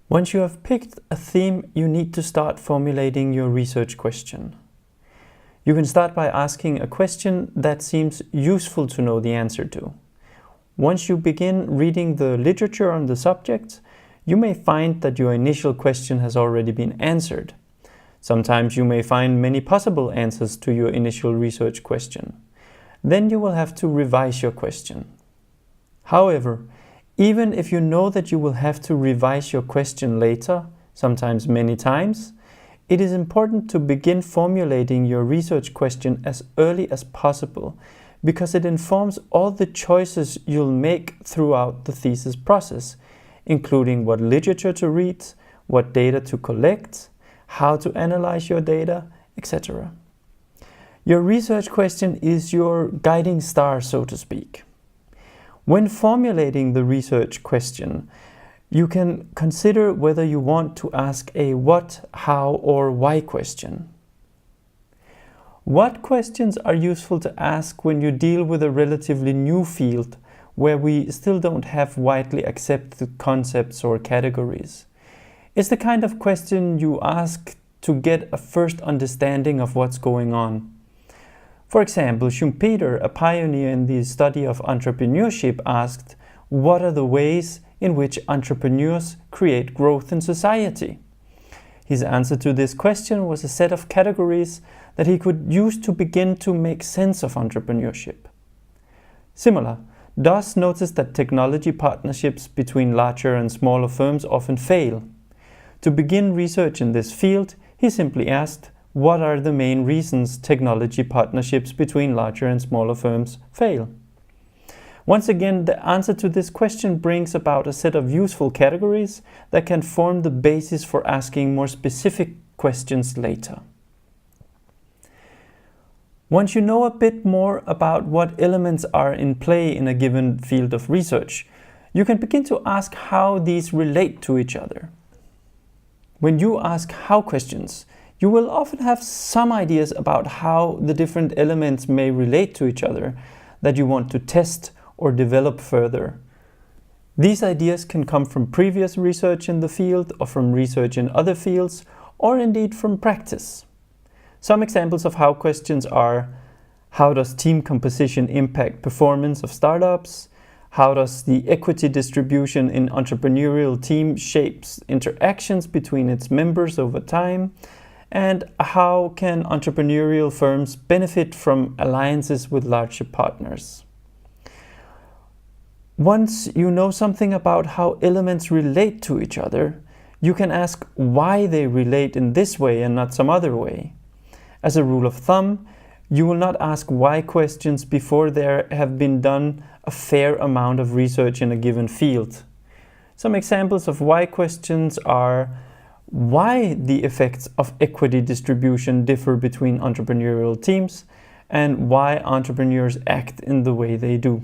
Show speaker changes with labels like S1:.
S1: Once you have picked a theme, you need to start formulating your research question. You can start by asking a question that seems useful to know the answer to. Once you begin reading the literature on the subject, you may find that your initial question has already been answered. Sometimes you may find many possible answers to your initial research question. Then you will have to revise your question. However, even if you know that you will have to revise your question later, sometimes many times, it is important to begin formulating your research question as early as possible because it informs all the choices you'll make throughout the thesis process, including what literature to read, what data to collect, how to analyze your data, etc. Your research question is your guiding star, so to speak. When formulating the research question, you can consider whether you want to ask a what, how, or why question. What questions are useful to ask when you deal with a relatively new field where we still don't have widely accepted concepts or categories? It's the kind of question you ask to get a first understanding of what's going on. For example, Schumpeter, a pioneer in the study of entrepreneurship, asked, "What are the ways in which entrepreneurs create growth in society?" His answer to this question was a set of categories that he could use to begin to make sense of entrepreneurship. Similar, Doss noticed that technology partnerships between larger and smaller firms often fail. To begin research in this field, he simply asked, what are the main reasons technology partnerships between larger and smaller firms fail? Once again, the answer to this question brings about a set of useful categories that can form the basis for asking more specific questions later. Once you know a bit more about what elements are in play in a given field of research, you can begin to ask how these relate to each other. When you ask how questions, you will often have some ideas about how the different elements may relate to each other that you want to test or develop further. These ideas can come from previous research in the field or from research in other fields or indeed from practice. Some examples of how questions are: how does team composition impact performance of startups? How does the equity distribution in entrepreneurial team shapes interactions between its members over time? And how can entrepreneurial firms benefit from alliances with larger partners? Once you know something about how elements relate to each other, you can ask why they relate in this way and not some other way. As a rule of thumb, you will not ask why questions before there have been done a fair amount of research in a given field. Some examples of why questions are: why the effects of equity distribution differ between entrepreneurial teams, and why entrepreneurs act in the way they do.